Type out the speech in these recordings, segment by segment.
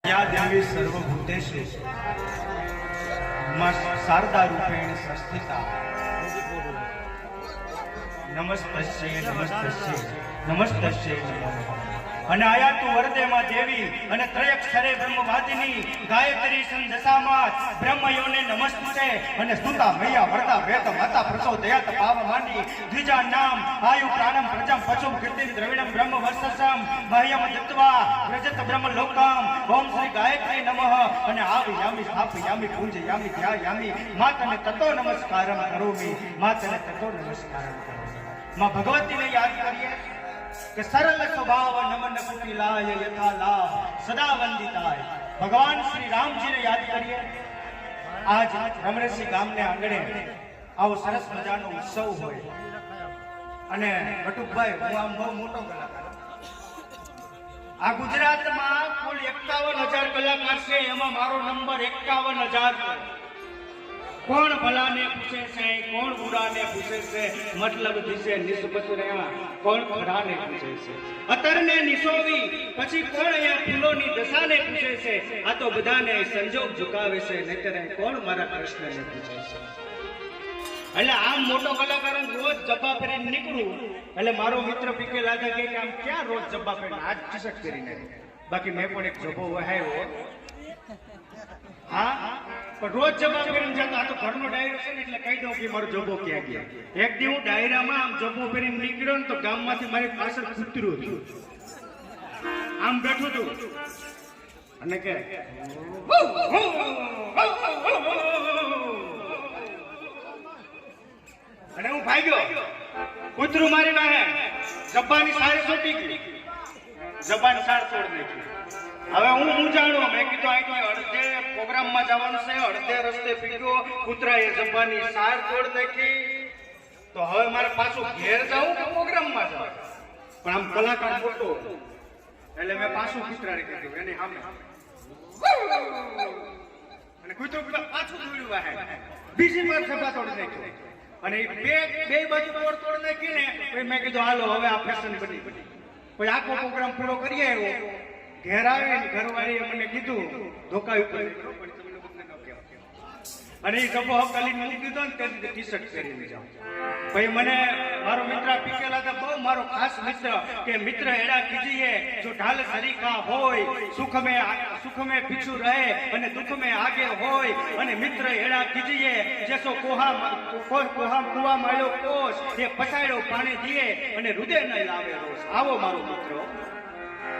या देवी सर्वभूतेषु शारदा रूपेण संस्थिता नमस्तस्यै नमस्तस्यै नमस्तस्यै नमः। અને આયા તું વરદેમાં દેવી અને ત્રયક્ષરે બ્રહ્મવાદિની ગાયત્રી સંદશામાં બ્રહ્મયોને નમસ્તુતે અને સ્તુતા મૈયા વરદા વેત માતા પ્રસવ દયાત પાવ માંડી દ્વિજા નામ આયુ પ્રાણમ પ્રજમ પશુમ કીર્તિમ દ્રવિડમ બ્રહ્મ વર્ષસમ મહ્યમ દત્વા પ્રજત બ્રહ્મ લોકમ ઓમ શ્રી ગાયત્રી નમઃ। અને આવ યામી સ્થાપ યામી પૂજ યામી ધ્યા યામી માતને તતો નમસ્કારમ કરોમી માતને તતો નમસ્કારમ કરોમી। માં ભગવતીને યાદ કરીએ કે સરળ સ્વભાવ નમન કુટિલાય યથા લાભ સદા વંદિતાય। ભગવાન શ્રી રામજીને યાદ કરીએ। આજ રમણેશી ગામને આંગણે આવો સરસ મજાનો ઉત્સવ હોય અને બટુકભાઈ હું આમ બહુ મોટો કલાકાર આ ગુજરાતમાં કુલ 51,000 કલાકાર છે એમાં મારો નંબર 51,000। કોણ ભલાને પૂછે છે કોણ બુરાને પૂછે છે મતલબ દિશે નિસ્બત રહ્યા કોણ ખરાને પૂછે છે અતરને નિસોવી પછી કોણ અહીંયા ફૂલોની દશાને પૂછે છે આ તો બધાને સંજોગ ઝુકાવે છે નહીતર કોણ મારા કૃષ્ણને પૂછે છે। એટલે આમ મોટો કલાકાર રોજ જબ્બા પહેરીને નીકળું એટલે મારો મિત્ર પીકે લાગે કે આમ ક્યાં રોજ જબ્બા પહેરીને આજ ટી-શર્ટ પહેરીને બાકી મેં પણ એક જબ્બો વહાયો હા પણ રોજ જબ્બા પહેરીને જતો આ તો ઘરનો ડાયરો છે ને એટલે કહી દઉં કે મારો જબ્બો ક્યાં ગયા। એક દી હું ડાયરામાં આમ જબ્બો પહેરીને નીકળ્યો ને તો ગામમાંથી મારી પાછળ કૂતરું હતું આમ બેઠું હતું અને કે અને હું ભાગ્યો કૂતરું મારી વાહે જબ્બાની સારી છોટી ગઈ જબ્બાની સાર તોડ નાખી। હવે હું જાણું મેં કીધું અહીં અડધે પ્રોગ્રામમાં જવાનું છે અડધે રસ્તે પીગો કૂતરાએ જબ્બાની સાર તોડ નાખી તો હવે મારે પાછું ઘેર જવું કે પ્રોગ્રામમાં જવું પણ આમ કલાકાર મોટો એટલે મેં પાછું કૂતરાને કીધું એની સામે અને કૂતરું પાછું દોડ્યું વાહે બીજી વાર જબ્બા તોડી નાખ્યો અને બે બાજુ તોડ નાખી ને મેં કીધું હાલો હવે આ ફેશન બની પછી આખો પ્રોગ્રામ પૂરો કરી આવ્યો ઘેર આવીને ઘરવાળીએ મને કીધું ધોકા ઉપર અને એ જબ્બો હકાલી મૂકી દીધો ને તેથી ટી-શર્ટ પહેરીને જાઉં પછી મને મારો મિત્ર પીકેલા હતા બહુ મારો ખાસ મિત્ર કે મિત્ર એડા કીજીએ જો ઢાલ સરીખા હોય સુખ में पीछू रहे અને દુઃખ में आगे હોય અને મિત્ર એડા કીજીએ જેસો કોહા કુવા માળ્યો કોષ એ પસાડ્યો પાણી દીએ અને હૃદય ન લાવે રોષ। આવો મારો મિત્ર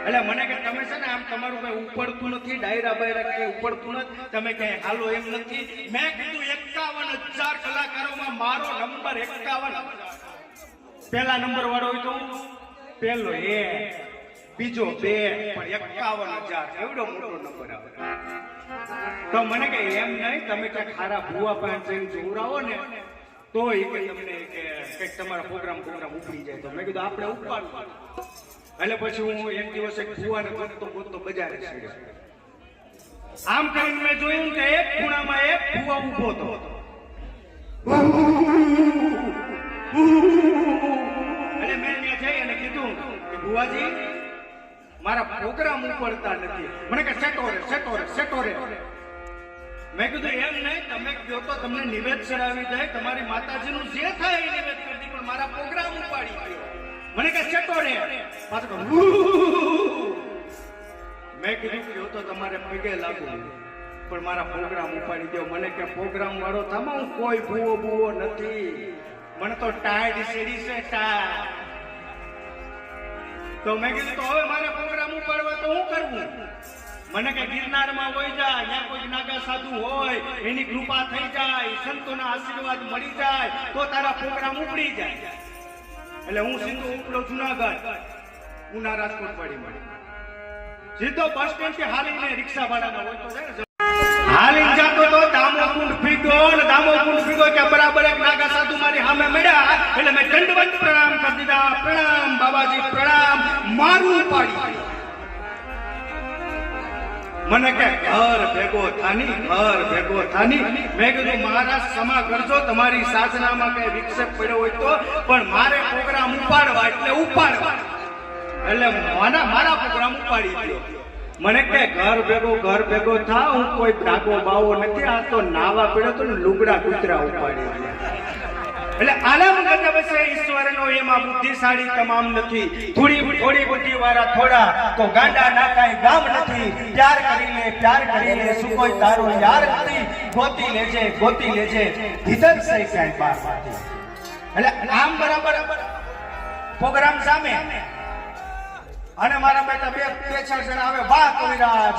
એટલે મને કે તમે છે ને આમ તમારું કઈ ઉપડતું નથી ડાયરા બાયરા કઈ ઉપડતું નથી તમે કઈ હાલો એમ નથી। મેં કીધું 51,000 કલાકારોમાં મારો નંબર 51 પહેલા નંબર વાળો હોય તો પહેલો એ બીજો 2 પણ 51,000 એવડો મોટો નંબર આવે તો મને કે એમ નહીં તમે કઈ ખારા ભૂવા પાસે જઈને જોવરાવો ને તો એ કે તમને કે કઈક તમારા પ્રોગ્રામ ઉપડી જાય તો મેં કીધું આપણે ઉપાડવું એટલે પછી હું એક દિવસ એક ફુવાને ગોતતો બજારે છેડ્યો આમ કરીને મેં જોયું કે એક ખૂણામાં એક ફુવા ઊભો હતો એટલે મેં ત્યાં જઈ અને કીધું કે ભુવાજી મારા પ્રોગ્રામ ઉપડતા નથી। મને કે સેટો રે મેં કીધું એમ નહીં તમે કહો તો તમને નિવેદ ચડાવી જાય તમારી માતાજીનું જે થાય એ નિવેદ કરી દી પણ મારા પ્રોગ્રામ ઉપાડી ગયો મને કે ચેટો રે પાછો મેં કીધું કે તો તમારે પગે લાગુ પણ મારા પ્રોગ્રામ ઉપાડી દો। મને કે પ્રોગ્રામ વાળો તમે હું કોઈ ભૂવો નથી મને તો ટાયર્ડ સીડી છે ટાયર તો મેં કીધું તો હવે મારા પ્રોગ્રામ ઉપાડવા તો હું કરવું મને કે ગિરનારમાં હોય જાય ત્યાં કોઈ નાગા સાધુ હોય એની કૃપા થઈ જાય સંતોના આશીર્વાદ મળી જાય તો તારા પ્રોગ્રામ ઉપડી જાય। એટલે હું સીધો ઉપડો જુનાગઢ ઉના રાજકોટ પડી મળી સીધો બસ સ્ટેન્ડ થી હાલીને રિક્ષા ભાડાના હોય તો હાલીને જાતો તો દામોકુંડ ફીગો કે બરાબર એક નાગા સાધુ મારી સામે મળ્યા એટલે મેં દંડવત પ્રણામ કરી દીધા પ્રણામ બાબાજી પ્રણામ મારું પાડી મને કે ઘર ભેગો થાની મેં કીધું મહારાજ ક્ષમા કરજો તમારી સાધનામાં કઈ વિક્ષેપ પડ્યો હોય તો પણ મારે પ્રોગ્રામ ઉપાડવા એટલે મારા પ્રોગ્રામ ઉપાડી ગયો મને કે ઘર ભેગો થા, હું કોઈ ભાગો બાવો નથી, આ તો નાવા પીડ્યો તો ને લુગડા કૂતરા ઉપાડી. એટલે આલમ ગજબ છે ઈશ્વરનો, એમાં બુદ્ધિશાળી તમામ નથી. થોડી બુદ્ધિ વાળા થોડા, તો ગાંડા ના કાંઈ ગામ નથી. પ્યાર કરી લે શું કોઈ તારો યાર નથી. ગોતી લેજે ધીધર છે ક્યાંય બાર નથી. એટલે આમ બરાબર પ્રોગ્રામ સામે અને મારા બેટા બે ચાર જણા આવે, વાહ કવિરાજ.